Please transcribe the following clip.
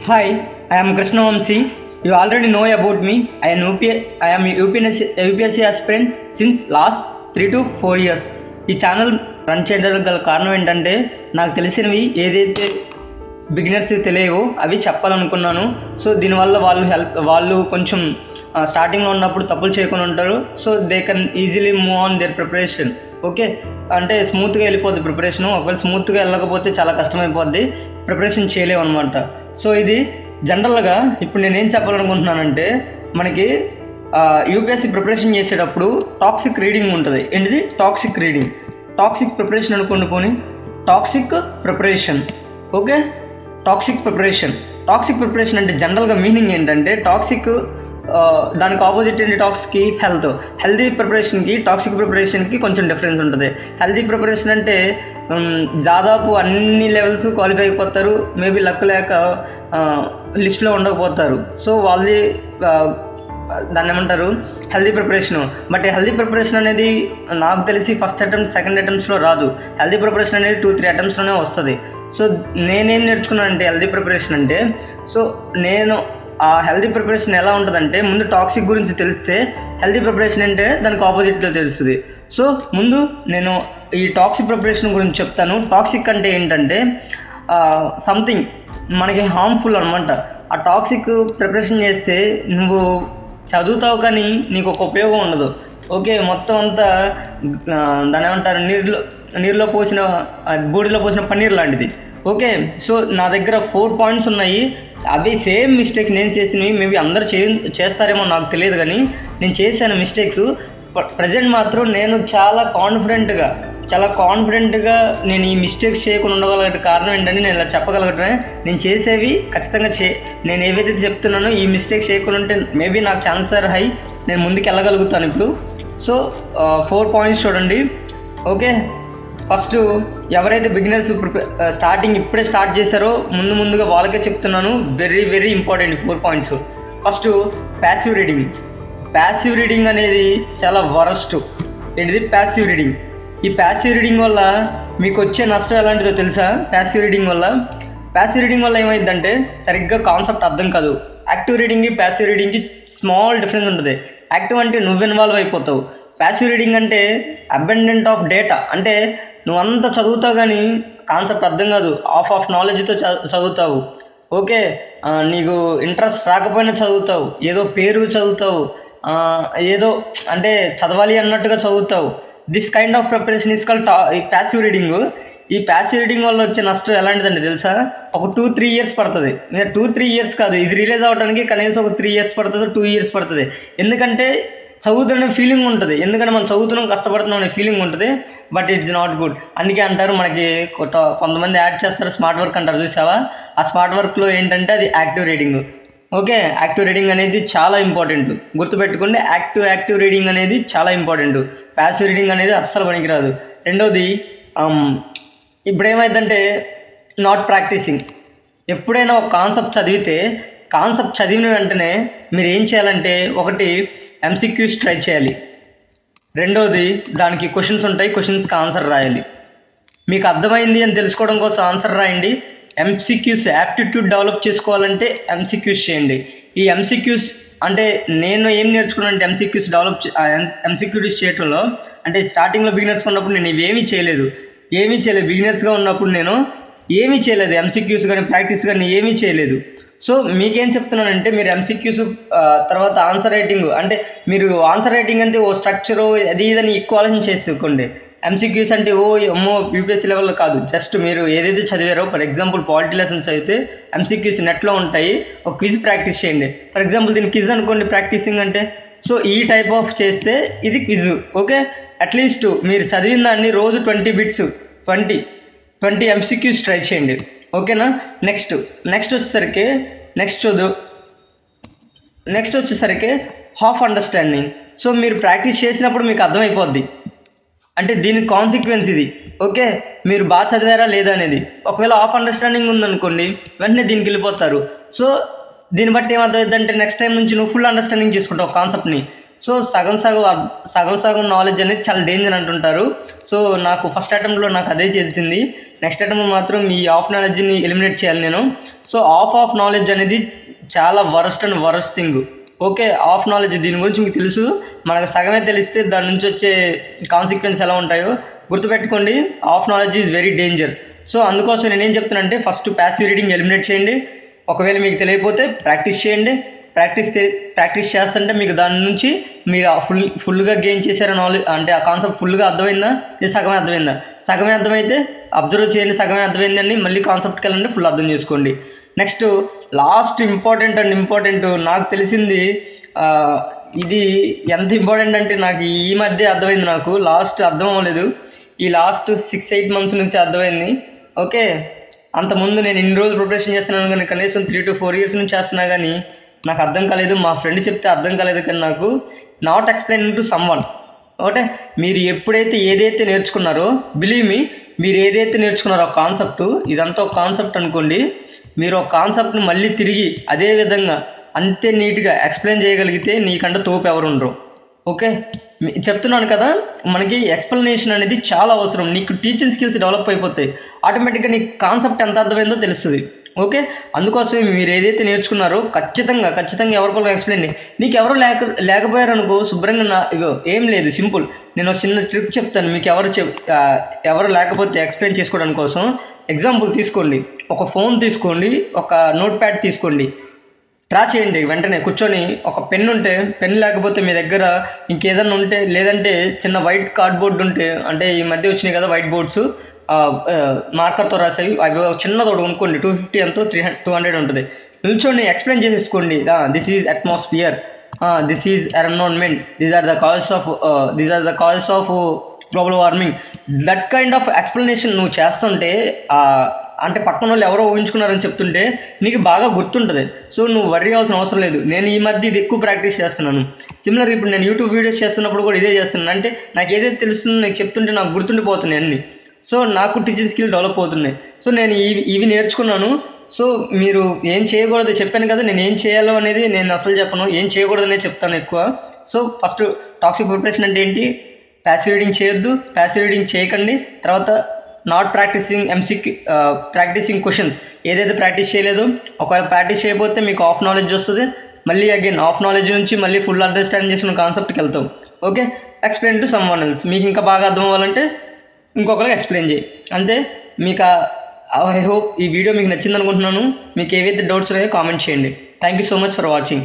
Hi, I am Krishna Vamsi. You already know about me. I am UPSC aspirant since last 3 to 4 years. ఈ channel run చేయడానికి గల కారణం ఏంటంటే నాకు తెలిసినవి ఏదైతే బిగినర్స్ తెలియవో అవి చెప్పాలనుకున్నాను. సో దీనివల్ల వాళ్ళు కొంచెం స్టార్టింగ్లో ఉన్నప్పుడు తప్పులు చేయకుండా ఉంటారు. So they can easily move on their preparation. Okay, అంటే స్మూత్గా వెళ్ళిపోద్ది ప్రిపరేషను. ఒకవేళ స్మూత్గా వెళ్ళకపోతే చాలా కష్టమైపోద్ది, ప్రిపరేషన్ చేయలేము అనమాట. సో ఇది జనరల్గా ఇప్పుడు నేనేం చెప్పాలనుకుంటున్నానంటే, మనకి యూపీఎస్సీ ప్రిపరేషన్ చేసేటప్పుడు టాక్సిక్ రీడింగ్ ఉంటుంది. ఏంటిది టాక్సిక్ రీడింగ్? టాక్సిక్ ప్రిపరేషన్ అనుకోండి, పోనీ toxic preparation. Okay, toxic preparation అంటే జనరల్గా మీనింగ్ ఏంటంటే, టాక్సిక్ దానికి ఆపోజిట్ ఏంటి? టాక్స్కి హెల్తీ ప్రిపరేషన్కి టాక్సిక్ ప్రిపరేషన్కి కొంచెం డిఫరెన్స్ ఉంటుంది. హెల్తీ ప్రిపరేషన్ అంటే దాదాపు అన్ని లెవెల్స్ క్వాలిఫై అయిపోతారు, మేబీ లక్ లేక లిస్ట్లో ఉండకపోతారు. సో వాళ్ళది దాన్ని ఏమంటారు? Healthy preparation. But healthy preparation అనేది నాకు తెలిసి ఫస్ట్ అటెంప్ట్ సెకండ్ అటెంప్ట్స్లో రాదు. హెల్తీ ప్రిపరేషన్ అనేది 2-3 అటెంప్ట్స్లోనే వస్తుంది. సో నేనేం నేర్చుకున్నానంటే హెల్తీ ప్రిపరేషన్ అంటే, సో నేను ఆ హెల్తీ ప్రిపరేషన్ ఎలా ఉంటుందంటే, ముందు టాక్సిక్ గురించి తెలిస్తే హెల్తీ ప్రిపరేషన్ అంటే దానికి ఆపోజిట్లో తెలుస్తుంది. సో ముందు నేను ఈ టాక్సిక్ ప్రిపరేషన్ గురించి చెప్తాను. టాక్సిక్ అంటే ఏంటంటే సంథింగ్ మనకి హార్మ్ఫుల్ అనమాట. ఆ టాక్సిక్ ప్రిపరేషన్ చేస్తే నువ్వు చదువుతావు కానీ నీకు ఒక ఉపయోగం ఉండదు. ఓకే, మొత్తం అంతా దాని ఏమంటారు, నీరులో పోసిన బూడిలో పోసిన పన్నీర్ లాంటిది. ఓకే, సో నా దగ్గర 4 పాయింట్స్ ఉన్నాయి. అవి సేమ్ మిస్టేక్స్ నేను చేసినవి. మేబీ అందరూ చేస్తారేమో నాకు తెలియదు, కానీ నేను చేశాను మిస్టేక్స్. ప్రజెంట్ మాత్రం నేను చాలా కాన్ఫిడెంట్గా నేను ఈ మిస్టేక్స్ చేయకుండా ఉండగలిగే కారణం ఏంటంటే, నేను ఇలా చెప్పగలగటమే. నేను చేసేవి ఖచ్చితంగా నేను ఏవైతే చెప్తున్నానో ఈ మిస్టేక్స్ చేయకుండా ఉంటే మేబీ నాకు ఛాన్సర్ హై, నేను ముందుకు వెళ్ళగలుగుతాను ఇప్పుడు. సో 4 పాయింట్స్ చూడండి. ఓకే, ఫస్ట్ ఎవరైతే బిగినర్స్ ఇప్పుడే స్టార్ట్ చేశారో ముందుగా వాళ్ళకే చెప్తున్నాను. Very very important 4 points. First passive reading అనేది చాలా వరస్ట్. ఏంటిది? Passive reading. ఈ ప్యాసివ్ రీడింగ్ వల్ల మీకు వచ్చే నష్టం ఎలాంటిదో తెలుసా? ప్యాసివ్ రీడింగ్ వల్ల ఏమైందంటే సరిగ్గా కాన్సెప్ట్ అర్థం కాదు. యాక్టివ్ రీడింగ్కి ప్యాసివ్ రీడింగ్కి స్మాల్ డిఫరెన్స్ ఉంటుంది. యాక్టివ్ అంటే నువ్వు ఇన్వాల్వ్ అయిపోతావు. ప్యాసివ్ రీడింగ్ అంటే అబండెంట్ ఆఫ్ డేటా, అంటే నువ్వంతా చదువుతావు కానీ కాన్సెప్ట్ అర్థం కాదు. ఆఫ్ నాలెడ్జ్తో చదువుతావు. ఓకే, నీకు ఇంట్రెస్ట్ రాకపోయినా చదువుతావు, ఏదో పేరు చదువుతావు, ఏదో అంటే చదవాలి అన్నట్టుగా చదువుతావు. This kind of preparation is called passive reading. ఈ ప్యాసివ్ రీడింగ్ వల్ల వచ్చే నష్టం ఎలాంటిదంటే తెలుసా? ఒక 2-3 ఇయర్స్ పడుతుంది. 2-3 ఇయర్స్ కాదు, ఇది రిలీజ్ అవ్వడానికి కనీసం ఒక 3 ఇయర్స్ పడుతుంది, 2 ఇయర్స్ పడుతుంది. ఎందుకంటే చదువుతున్న ఫీలింగ్ ఉంటుంది, ఎందుకంటే మనం చదువుతున్నాం, కష్టపడుతున్నాం అనే ఫీలింగ్ ఉంటుంది. But it's not good. అందుకే అంటారు, మనకి కొంతమంది యాడ్ చేస్తారు స్మార్ట్ వర్క్ అంటారు, చూసావా? ఆ స్మార్ట్ వర్క్లో ఏంటంటే అది active reading. Okay, active reading అనేది చాలా ఇంపార్టెంట్. గుర్తుపెట్టుకోండి, యాక్టివ్ రీడింగ్ అనేది చాలా ఇంపార్టెంట్. ప్యాసివ్ రీడింగ్ అనేది అస్సలు పనికిరాదు. రెండవది, ఇప్పుడు ఏమైందంటే నాట్ ప్రాక్టీసింగ్. ఎప్పుడైనా ఒక కాన్సెప్ట్ చదివిన వెంటనే మీరు ఏం చేయాలంటే, ఒకటి ఎంసీక్యూస్ ట్రై చేయాలి. రెండోది, దానికి క్వశ్చన్స్ ఉంటాయి, క్వశ్చన్స్కి ఆన్సర్ రాయాలి. మీకు అర్థమైంది అని తెలుసుకోవడం కోసం ఆన్సర్ రాయండి. ఎంసీక్యూస్ యాప్టిట్యూడ్ డెవలప్ చేసుకోవాలంటే ఎంసీక్యూస్ చేయండి. ఈ ఎంసీక్యూస్ అంటే నేను ఏం నేర్చుకున్నానంటే, ఎంసీక్యూస్ చేయటంలో అంటే స్టార్టింగ్లో బిగినర్స్గా ఉన్నప్పుడు నేను ఇవేమీ చేయలేదు. బిగినర్స్గా ఉన్నప్పుడు నేను ఏమీ చేయలేదు. ఎంసీక్యూస్ కానీ ప్రాక్టీస్ కానీ ఏమీ చేయలేదు. సో మీకేం చెప్తున్నానంటే, మీరు ఎంసీక్యూస్ తర్వాత ఆన్సర్ రైటింగ్, అంటే మీరు ఆన్సర్ రైటింగ్ అంటే ఓ స్ట్రక్చరు అది ఇదని ఎక్కువ ఆలోచన చేసుకోండి. ఎంసీక్యూస్ అంటే యూపీఎస్సీ లెవెల్లో కాదు, జస్ట్ మీరు ఏదైతే చదివారో, ఫర్ ఎగ్జాంపుల్ పాలిటీ లెసన్స్ అయితే ఎంసీక్యూస్ నెట్లో ఉంటాయి, ఒక క్విజ్ ప్రాక్టీస్ చేయండి. ఫర్ ఎగ్జాంపుల్ దీని క్విజ్ అనుకోండి, ప్రాక్టీసింగ్ అంటే. సో ఈ టైప్ ఆఫ్ చేస్తే ఇది క్విజ్. ఓకే, అట్లీస్ట్ మీరు చదివిన దాన్ని రోజు 20 బిట్స్ 20 ఎంసీక్యూస్ ట్రై చేయండి. ఓకేనా? నెక్స్ట్ వచ్చేసరికి హాఫ్ అండర్స్టాండింగ్. సో మీరు ప్రాక్టీస్ చేసినప్పుడు మీకు అర్థమైపోద్ది, అంటే దీనికి కాన్సిక్వెన్స్ ఇది. ఓకే, మీరు బాగా చదివారా లేదా అనేది. ఒకవేళ హాఫ్ అండర్స్టాండింగ్ ఉందనుకోండి, వెంటనే దీనికి వెళ్ళిపోతారు. సో దీన్ని బట్టి ఏమవుతుందంటే, నెక్స్ట్ టైం నుంచి నువ్వు ఫుల్ అండర్స్టాండింగ్ చేసుకుంటావు కాన్సెప్ట్ని. సో సగం నాలెడ్జ్ అనేది చాలా డేంజర్ అంటుంటారు. సో నాకు ఫస్ట్ అటెంప్ట్లో నాకు అదే తెలిసింది. నెక్స్ట్ అటెంప్ట్ మాత్రం ఈ హాఫ్ నాలెడ్జ్ని ఎలిమినేట్ చేయాలి నేను. సో హాఫ్ నాలెడ్జ్ అనేది చాలా worst thing. Okay, half knowledge దీని గురించి మీకు తెలుసు. మనకు సగమే తెలిస్తే దాని నుంచి వచ్చే కాన్సిక్వెన్స్ ఎలా ఉంటాయో గుర్తుపెట్టుకోండి. Half knowledge is very danger. So అందుకోసం నేనేం చెప్తున్నానంటే ఫస్ట్ ప్యాసివ్ రీడింగ్ ఎలిమినేట్ చేయండి. ఒకవేళ మీకు తెలియకపోతే ప్రాక్టీస్ చేయండి. ప్రాక్టీస్ చేస్తుంటే మీకు దాని నుంచి మీరు ఫుల్గా గెయిన్ చేశారా నాలెడ్జ్, అంటే ఆ కాన్సెప్ట్ ఫుల్గా అర్థమైందా, సగమే అర్థమైందా? సగమే అర్థమైతే అబ్జర్వ్ చేయండి, సగమే అర్థమైందని మళ్ళీ కాన్సెప్ట్కి వెళ్ళండి, ఫుల్ అర్థం చేసుకోండి. నెక్స్ట్ లాస్ట్ ఇంపార్టెంట్ నాకు తెలిసింది, ఇది ఎంత ఇంపార్టెంట్ అంటే నాకు ఈ మధ్య అర్థమైంది. నాకు లాస్ట్ అర్థం అవ్వలేదు, ఈ లాస్ట్ 6-8 months నుంచి అర్థమైంది. ఓకే, అంతకుముందు నేను ఇన్ని రోజులు ప్రిపరేషన్ చేస్తున్నాను కానీ కనీసం 3 to 4 years నుంచి చేస్తున్నా కానీ నాకు అర్థం కాలేదు. మా ఫ్రెండ్ చెప్తే అర్థం కాలేదు కానీ నాకు not explain to someone. Okay, మీరు ఎప్పుడైతే ఏదైతే నేర్చుకున్నారో, బిలీవ్ మీ, మీరు ఏదైతే నేర్చుకున్నారో ఆ కాన్సెప్ట్, ఇదంతా ఒక కాన్సెప్ట్ అనుకోండి, మీరు ఒక కాన్సెప్ట్ని మళ్ళీ తిరిగి అదే విధంగా అంతే నీట్గా ఎక్స్ప్లెయిన్ చేయగలిగితే నీకంటే తోపు ఎవరు ఉండరు. ఓకే, చెప్తున్నాను కదా, మనకి ఎక్స్ప్లెనేషన్ అనేది చాలా అవసరం. నీకు టీచింగ్ స్కిల్స్ డెవలప్ అయిపోతాయి, ఆటోమేటిక్గా నీకు కాన్సెప్ట్ ఎంత అర్థమైందో తెలుస్తుంది. ఓకే, అందుకోసమే మీరు ఏదైతే నేర్చుకున్నారో ఖచ్చితంగా ఎవరికొకరు ఎక్స్ప్లెయిన్ చేయండి. నీకు ఎవరు లేకపోయారనుకో, శుభ్రంగా ఇగో ఏం లేదు, సింపుల్. నేను ఒక చిన్న ట్రిప్ చెప్తాను మీకు. ఎవరు లేకపోతే ఎక్స్ప్లెయిన్ చేసుకోవడానికి కోసం ఎగ్జాంపుల్ తీసుకోండి. ఒక ఫోన్ తీసుకోండి, ఒక నోట్ ప్యాడ్ తీసుకోండి, డ్రా చేయండి. వెంటనే కూర్చొని ఒక పెన్ ఉంటే, పెన్ లేకపోతే మీ దగ్గర ఇంకేదన్నా ఉంటే, లేదంటే చిన్న వైట్ కార్డ్బోర్డ్ ఉంటే, అంటే ఈ మధ్య వచ్చినాయి కదా వైట్ బోర్డ్స్, మార్కర్తో రాసేవి, అవి చిన్నది ఒకటి కొనుక్కోండి. 250 ఎంతో 200 ఉంటుంది. నిల్చొని ఎక్స్ప్లెయిన్ చేసేసుకోండి. This is atmosphere, this is environment, these are the causes of global warming. That kind of explanation నువ్వు చేస్తుంటే, అంటే పక్కన వాళ్ళు ఎవరో ఊహించుకున్నారని చెప్తుంటే నీకు బాగా గుర్తుంటుంది. సో నువ్వు వర్రీ అవ్వాల్సిన అవసరం లేదు. నేను ఈ మధ్య ఇది ఎక్కువ ప్రాక్టీస్ చేస్తున్నాను. సిమిలర్ ఇప్పుడు నేను యూట్యూబ్ వీడియోస్ చేస్తున్నప్పుడు కూడా ఇదే చేస్తున్నాను. అంటే నాకు ఏదైతే తెలుస్తుందో నాకు చెప్తుంటే నాకు గుర్తుండిపోతున్నాయి అన్నీ. సో నాకు టీచింగ్ స్కిల్ డెవలప్ అవుతున్నాయి. సో నేను ఇవి నేర్చుకున్నాను. సో మీరు ఏం చేయకూడదు చెప్పాను కదా, నేను ఏం చేయాలో అనేది నేను అసలు చెప్పను, ఏం చేయకూడదు అనేది చెప్తాను ఎక్కువ. సో ఫస్ట్ టాక్సిక్ ప్రిపరేషన్ అంటే ఏంటి, ప్యాసివ్ రీడింగ్ చేయొద్దు, ప్యాసివ్ రీడింగ్ చేయకండి. తర్వాత నాట్ ప్రాక్టీసింగ్ క్వశ్చన్స్, ఏదైతే ప్రాక్టీస్ చేయలేదో, ఒకవేళ ప్రాక్టీస్ చేయకపోతే మీకు హాఫ్ నాలెడ్జ్ వస్తుంది. మళ్ళీ అగైన్ హాఫ్ నాలెడ్జ్ నుంచి మళ్ళీ ఫుల్ అండర్స్టాండ్ చేసిన కాన్సెప్ట్కి వెళ్తాం. Okay, explain to some one else. మీకు ఇంకా బాగా అర్థం అవ్వాలంటే ఇంకొకరికి ఎక్స్ప్లెయిన్ చేయి, అంతే. మీకు ఐ హోప్ ఈ వీడియో మీకు నచ్చింది అనుకుంటున్నాను. మీకు ఏవైతే డౌట్స్ ఉన్నాయో కామెంట్ చేయండి. Thank you so much for watching.